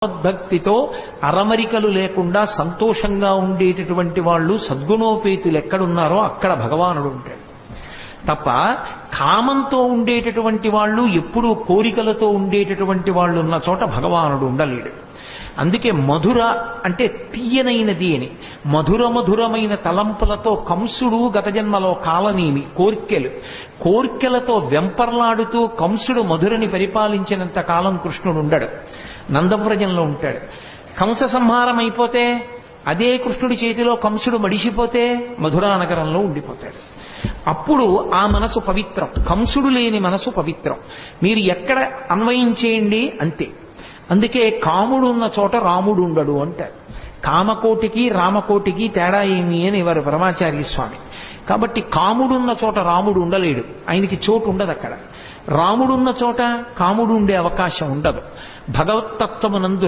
భక్తితో అరమరికలు లేకుండా సంతోషంగా ఉండేటటువంటి వాళ్ళు సద్గుణోపేతులు ఎక్కడున్నారో అక్కడ భగవానుడు ఉంటాడు తప్ప కామంతో ఉండేటటువంటి వాళ్ళు ఎప్పుడూ కోరికలతో ఉండేటటువంటి వాళ్ళు ఉన్న చోట భగవానుడు ఉండలేడు. అందుకే మధుర అంటే తీయనైనది అని, మధురమైన తలంపులతో కంసుడు గత జన్మలో కాలనేమి కోర్కెలతో వెంపర్లాడుతూ కంసుడు మధురని పరిపాలించినంత కాలం కృష్ణుడు ఉండడు, నందవ్రజంలో ఉంటాడు. కంస సంహారం అయిపోతే అదే కృష్ణుడి చేతిలో కంసుడు మడిసిపోతే మధురానగరంలో ఉండిపోతాడు. అప్పుడు ఆ మనసు పవిత్రం, కంసుడు లేని మనసు పవిత్రం. మీరు ఎక్కడ అన్వయించేయండి అంతే. అందుకే కాముడు ఉన్న చోట రాముడు ఉండడు అంటారు. కామకోటికి రామకోటికి తేడా ఏమి అని వారు పరమాచార్య స్వామి. కాబట్టి కాముడున్న చోట రాముడు ఉండలేడు, ఆయనకి చోటు ఉండదు అక్కడ. రాముడున్న చోట కాముడు ఉండే అవకాశం ఉండదు. భగవత్తత్వమునందు